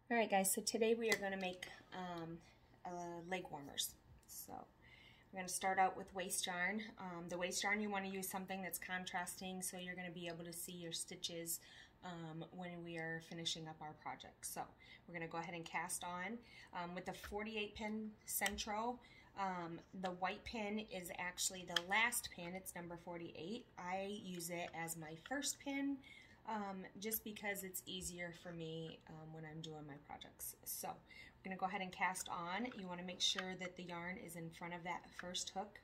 All right, guys, so today we are going to make leg warmers. So we're going to start out with waist yarn. The waist yarn, you want to use something that's contrasting so you're going to be able to see your stitches when we are finishing up our project. So we're going to go ahead and cast on. With the 48 pin Sentro, the white pin is actually the last pin. It's number 48. I use it as my first pin. Just because it's easier for me when I'm doing my projects. So we're going to go ahead and cast on. You want to make sure that the yarn is in front of that first hook,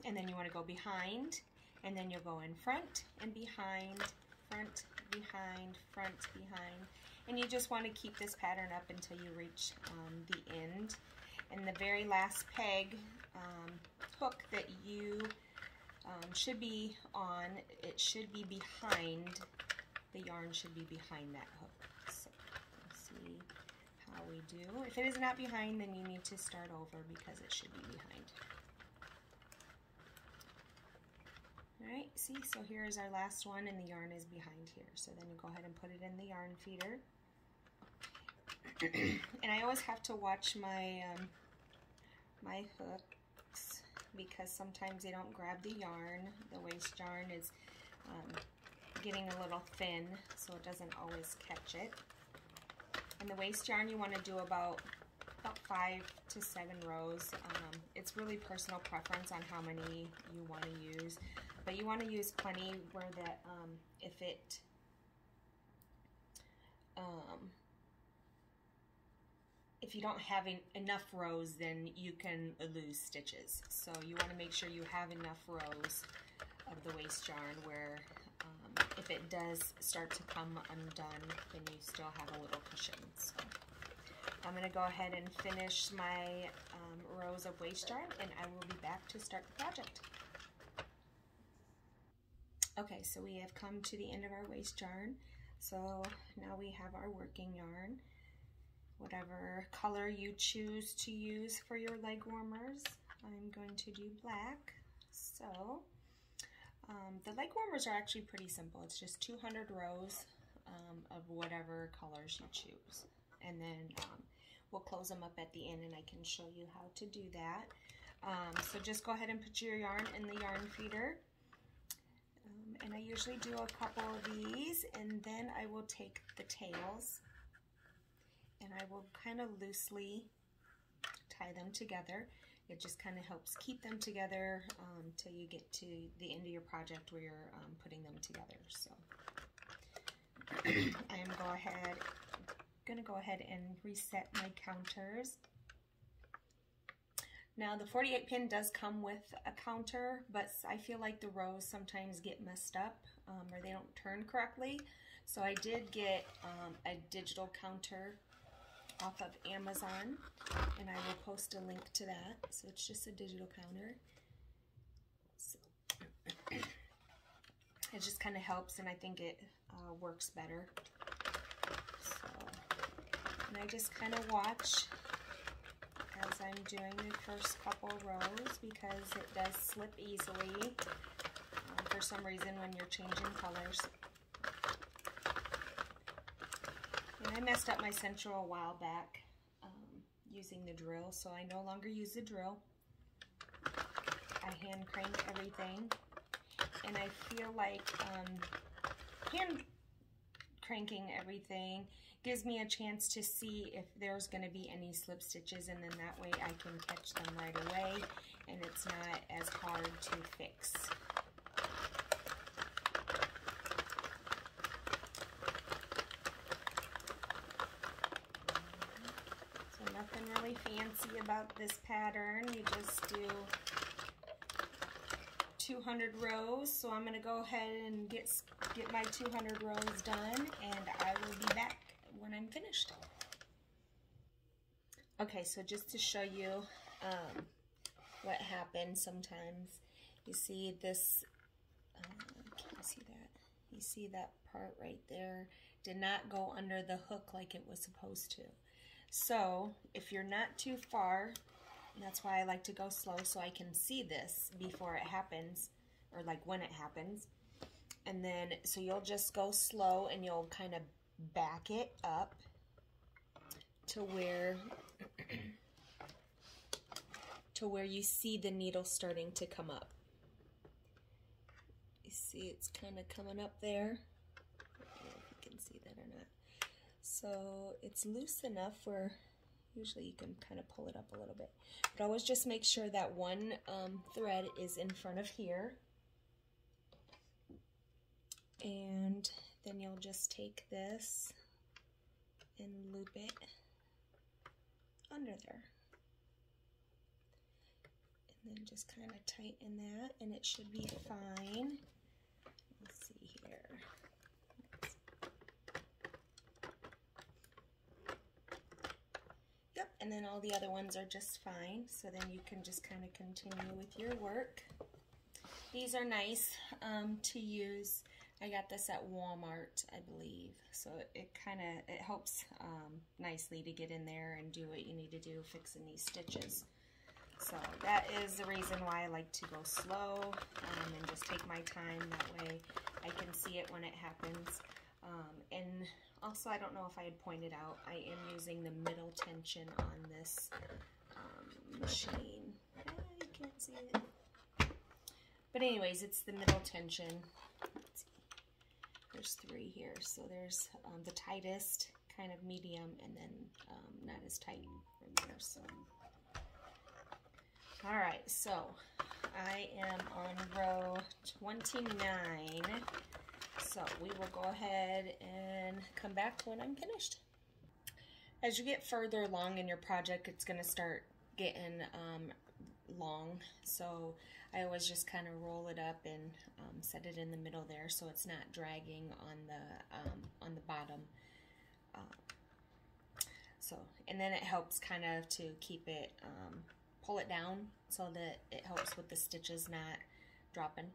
and then you want to go behind, and then you'll go in front and behind, front, behind, front, behind, and you just want to keep this pattern up until you reach the end. And the very last peg hook that you should be on, it should be behind, the yarn should be behind that hook. So let's see how we do. If it is not behind, then you need to start over because it should be behind. Alright, see, so here is our last one and the yarn is behind here. So then you go ahead and put it in the yarn feeder. And I always have to watch my my hooks, because sometimes they don't grab the yarn. The waist yarn is getting a little thin, so it doesn't always catch it. And the waist yarn, you want to do about 5 to 7 rows. It's really personal preference on how many you want to use, but you want to use plenty where that if you don't have enough rows, then you can lose stitches. So you want to make sure you have enough rows of the waist yarn where if it does start to come undone, then you still have a little cushion. So I'm going to go ahead and finish my rows of waist yarn, and I will be back to start the project. Okay, so we have come to the end of our waist yarn. So now we have our working yarn. Whatever color you choose to use for your leg warmers, I'm going to do black. So the leg warmers are actually pretty simple. It's just 200 rows of whatever colors you choose. And then we'll close them up at the end and I can show you how to do that. So just go ahead and put your yarn in the yarn feeder. And I usually do a couple of these, and then I will take the tails and I will kind of loosely tie them together. It just kind of helps keep them together till you get to the end of your project where you're putting them together. So I am going to go ahead and reset my counters. Now the 48 pin does come with a counter, but I feel like the rows sometimes get messed up or they don't turn correctly. So I did get a digital counter off of Amazon, and I will post a link to that. So it's just a digital counter. So it just kind of helps, and I think it works better. So, and I just kind of watch as I'm doing the first couple rows because it does slip easily for some reason when you're changing colors. And I messed up my Sentro a while back using the drill, so I no longer use the drill. I hand crank everything, and I feel like hand cranking everything gives me a chance to see if there's going to be any slip stitches, and then that way I can catch them right away and it's not as hard to fix. So nothing really fancy about this pattern. You just do 200 rows. So I'm going to go ahead and get my 200 rows done, and I will be back when I'm finished. Okay, so just to show you what happens sometimes, you see this, can you see that? You see that part right there did not go under the hook like it was supposed to. So if you're not too far, that's why I like to go slow so I can see this before it happens, or like when it happens. And then, so you'll just go slow and you'll kind of back it up to where you see the needle starting to come up. You see it's kind of coming up there. I don't know if you can see that or not. So it's loose enough where usually you can kind of pull it up a little bit. But always just make sure that one thread is in front of here. And then you'll just take this and loop it under there. And then just kind of tighten that and it should be fine. Let's see here. Yep, and then all the other ones are just fine. So then you can just kind of continue with your work. These are nice to use. I got this at Walmart, I believe. So it helps nicely to get in there and do what you need to do fixing these stitches. So that is the reason why I like to go slow and just take my time. That way I can see it when it happens. And also, I don't know if I had pointed out, I am using the middle tension on this machine. You can't see it. But anyways, it's the middle tension. Let's see. There's 3 here. So there's the tightest, kind of medium, and then not as tight from there. So. All right, so I am on row 29. So we will go ahead and come back when I'm finished. As you get further along in your project, it's going to start getting long. So I always just kind of roll it up and set it in the middle there, so it's not dragging on the bottom. And then it helps kind of to keep it, pull it down so that it helps with the stitches not dropping.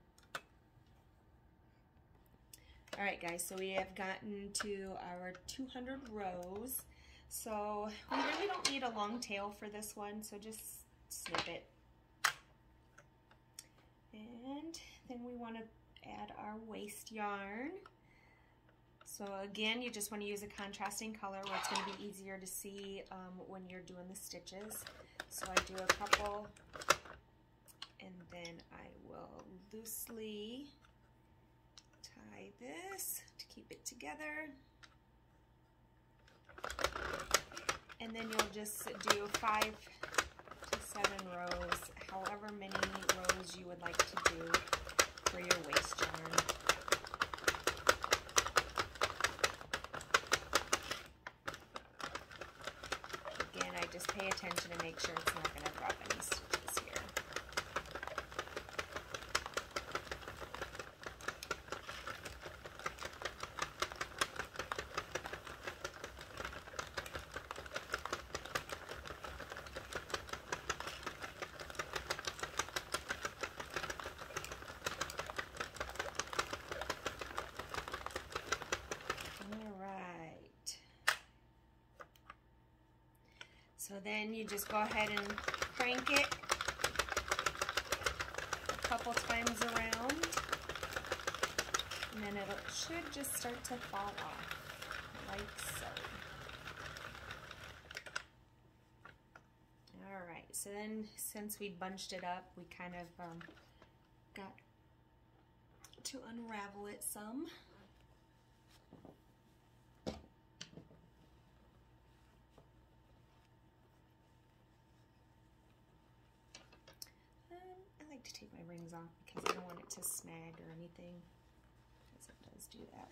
All right, guys, so we have gotten to our 200 rows. So we really don't need a long tail for this one, so just snip it. And then we want to add our waste yarn. So again, you just want to use a contrasting color where it's going to be easier to see when you're doing the stitches. So I do a couple, and then I will loosely tie this to keep it together. And then you'll just do 5 to 7 rows, however many rows you would like to do for your waste yarn. Again, I just pay attention to make sure it's not going to drop any stitches here. So then you just go ahead and crank it a couple times around, and then it should just start to fall off, like so. Alright, so then since we bunched it up, we kind of got to unravel it some. To take my rings off because I don't want it to snag or anything, because it does do that.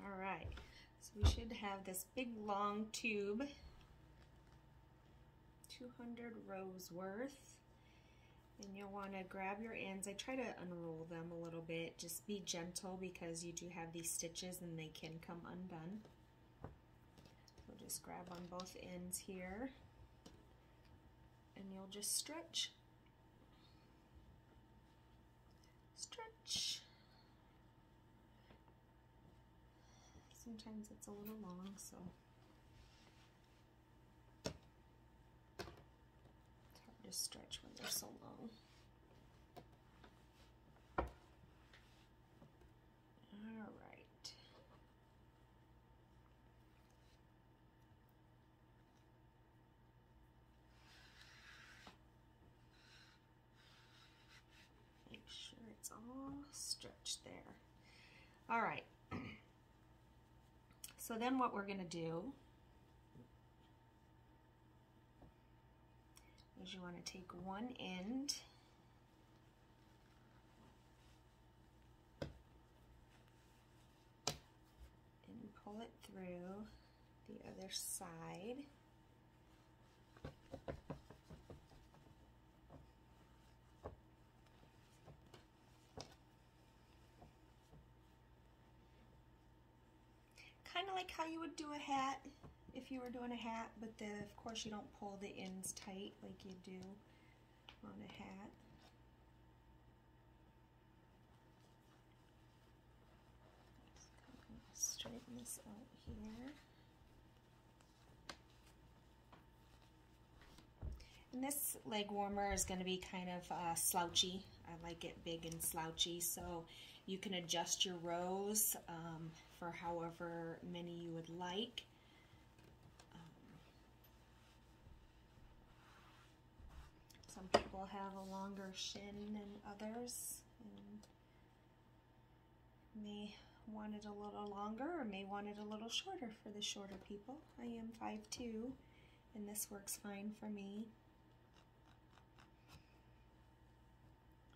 Alright, so we should have this big long tube, 200 rows worth, and you'll want to grab your ends. I try to unroll them a little bit, just be gentle because you do have these stitches and they can come undone. So just grab on both ends here. And you'll just stretch. Stretch. Sometimes it's a little long, so it's hard to stretch when they're so long. All right. it's all stretched there. All right. So then what we're going to do is you want to take one end and pull it through the other side. Kind of like how you would do a hat if you were doing a hat, but of course you don't pull the ends tight like you do on a hat. Just straighten this out here. And this leg warmer is going to be kind of slouchy. I like it big and slouchy, so you can adjust your rows for however many you would like. Some people have a longer shin than others and may want it a little longer or may want it a little shorter for the shorter people. I am 5'2", and this works fine for me.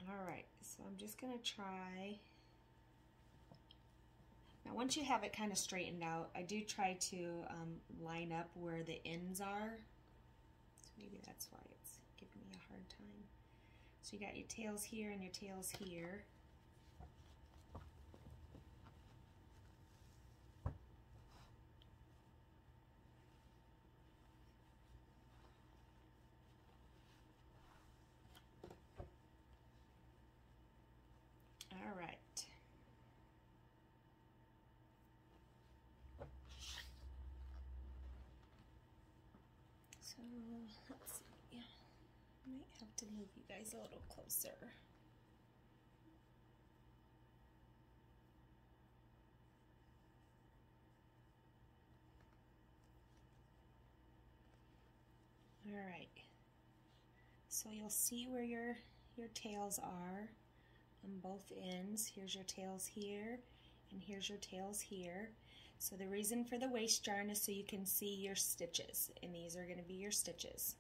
Alright, so I'm just going to try. Now once you have it kind of straightened out, I do try to line up where the ends are. So maybe that's why it's giving me a hard time. So you got your tails here and your tails here. All right. So let's see. I might have to move you guys a little closer. All right. So you'll see where your tails are on both ends. Here's your tails here, and here's your tails here. So the reason for the waist yarn is so you can see your stitches, and these are going to be your stitches.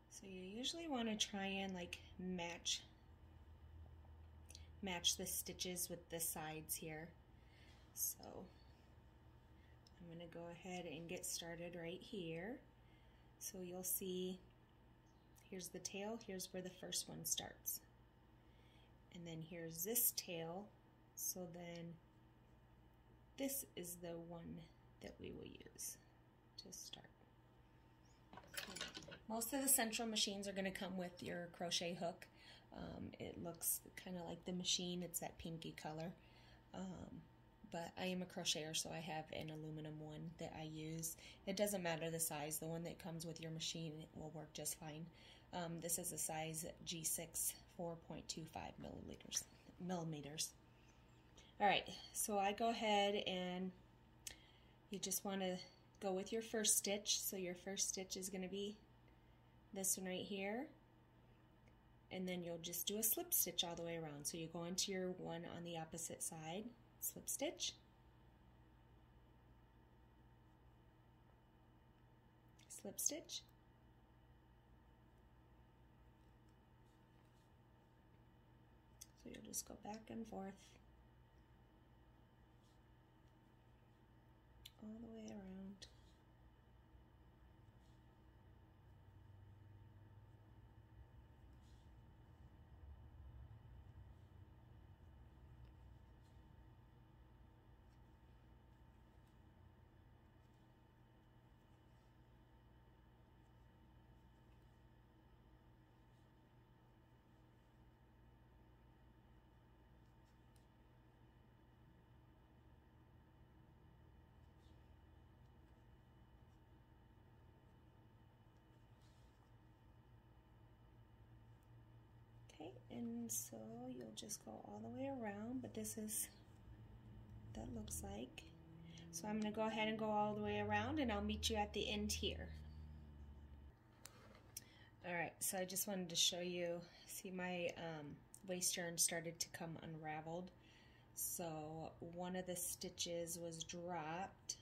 So you usually want to try and like match the stitches with the sides here. So I'm going to go ahead and get started right here. So you'll see, here's the tail, here's where the first one starts. And then here's this tail, so then this is the one that we will use to start. Most of the Sentro machines are going to come with your crochet hook. It looks kind of like the machine, it's that pinky color. But I am a crocheter, so I have an aluminum one that I use. It doesn't matter the size, the one that comes with your machine will work just fine. This is a size G6, 4.25 millimeters. Alright, so I go ahead and you just want to go with your first stitch. So your first stitch is going to be this one right here. And then you'll just do a slip stitch all the way around. So you go into your one on the opposite side, slip stitch, slip stitch, so you'll just go back and forth all the way around. Okay, and so you'll just go all the way around, but this is what that looks like. So I'm going to go ahead and go all the way around, and I'll meet you at the end here. Alright, so I just wanted to show you See, my waist yarn started to come unraveled, so one of the stitches was dropped,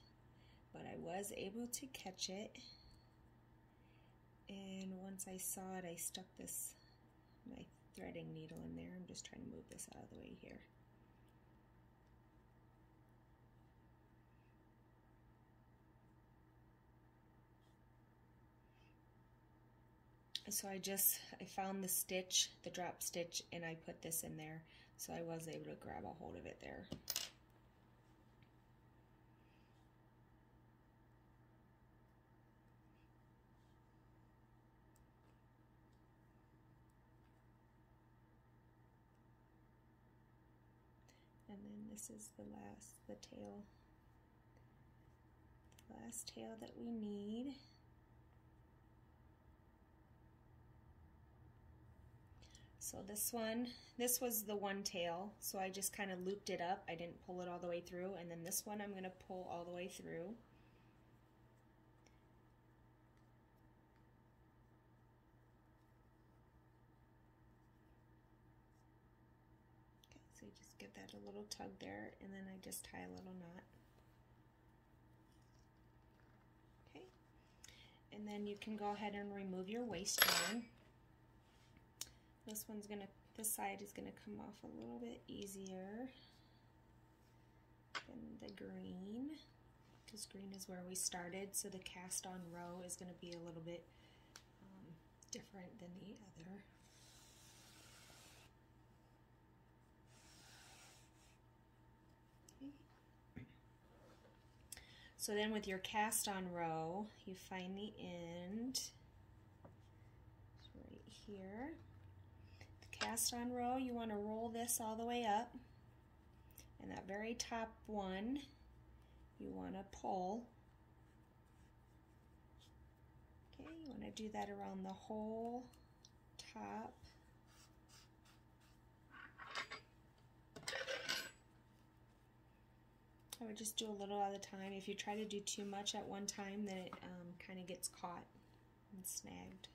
but I was able to catch it, and once I saw it, I stuck my threading needle in there. I'm just trying to move this out of the way here. So I found the stitch, the drop stitch, and I put this in there, so I was able to grab a hold of it there. And then this is the last tail that we need. So this was the one tail, so I just kind of looped it up. I didn't pull it all the way through, and then this one I'm going to pull all the way through. Okay, so you just give that a little tug there, and then I just tie a little knot. Okay, and then you can go ahead and remove your waist yarn. This side is gonna come off a little bit easier than the green, because green is where we started, so the cast on row is gonna be a little bit different than the other. Okay. So then with your cast on row, you find the end right here. Cast on row, you want to roll this all the way up, and that very top one you want to pull. Okay, you want to do that around the whole top. I would just do a little at a time. If you try to do too much at one time, then it kind of gets caught and snagged.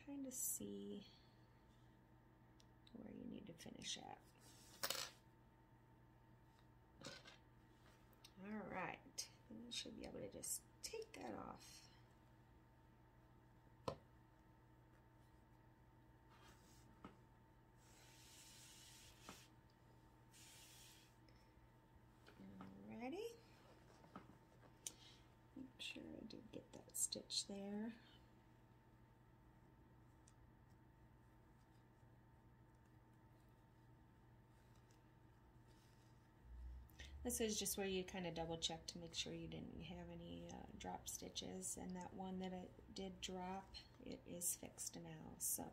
Kind of see where you need to finish at. All right, and you should be able to just take that off. Alrighty. Make sure I did get that stitch there. This is just where you kind of double check to make sure you didn't have any drop stitches, and that one that it did drop, it is fixed now. So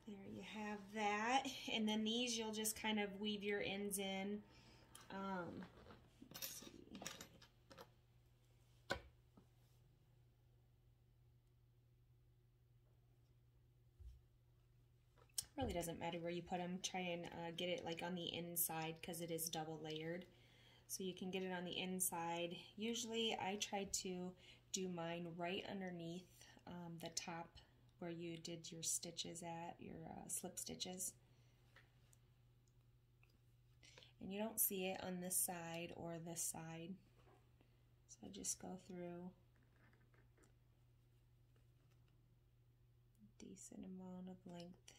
there you have that, and then these you'll just kind of weave your ends in. Let's see. Really doesn't matter where you put them. Try and get it like on the inside, because it is double layered, so you can get it on the inside. Usually I try to do mine right underneath the top where you did your stitches at, your slip stitches, and you don't see it on this side or this side, so just go through a decent amount of length.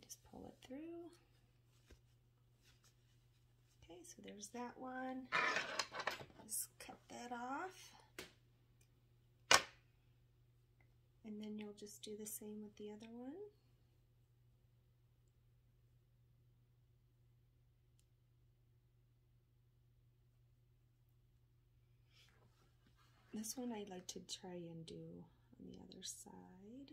Just pull it through. Okay, so there's that one. Just cut that off. And then you'll just do the same with the other one. This one I'd like to try and do on the other side.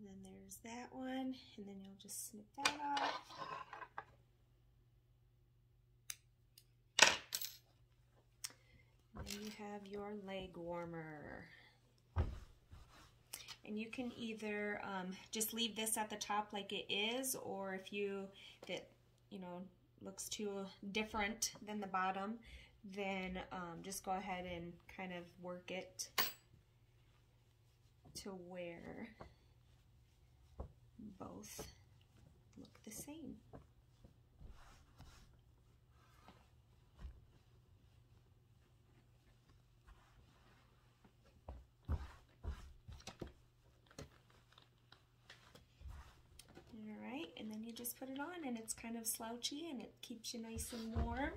And then there's that one, and then you'll just snip that off. And then you have your leg warmer. And you can either just leave this at the top like it is, or if it looks too different than the bottom, then just go ahead and kind of work it to where both look the same. Alright, and then you just put it on, and it's kind of slouchy and it keeps you nice and warm.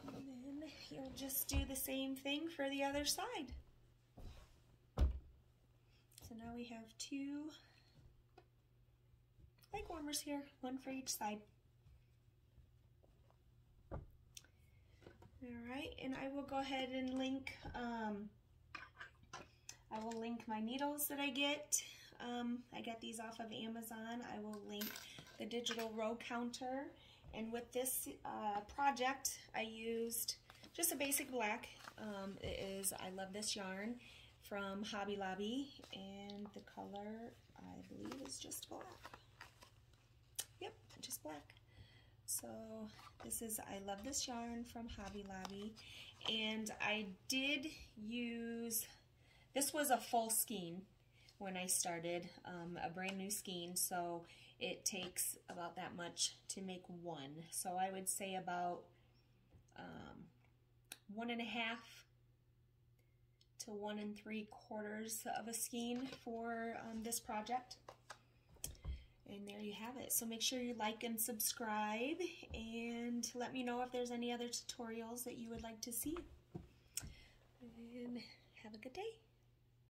And then you'll just do the same thing for the other side. So now we have 2 leg warmers here, one for each side. Alright, and I will go ahead and link, I will link my needles that I get. I get these off of Amazon. I will link the digital row counter. And with this project, I used just a basic black. It is I Love This Yarn from Hobby Lobby, and the color, I believe, is just black. Yep, just black. So this is I Love This Yarn from Hobby Lobby, and I did use, this was a full skein when I started, a brand new skein, so it takes about that much to make one. So I would say about 1.5 to 1 3/4 of a skein for this project. And there you have it. So make sure you like and subscribe, and let me know if there's any other tutorials that you would like to see. And have a good day.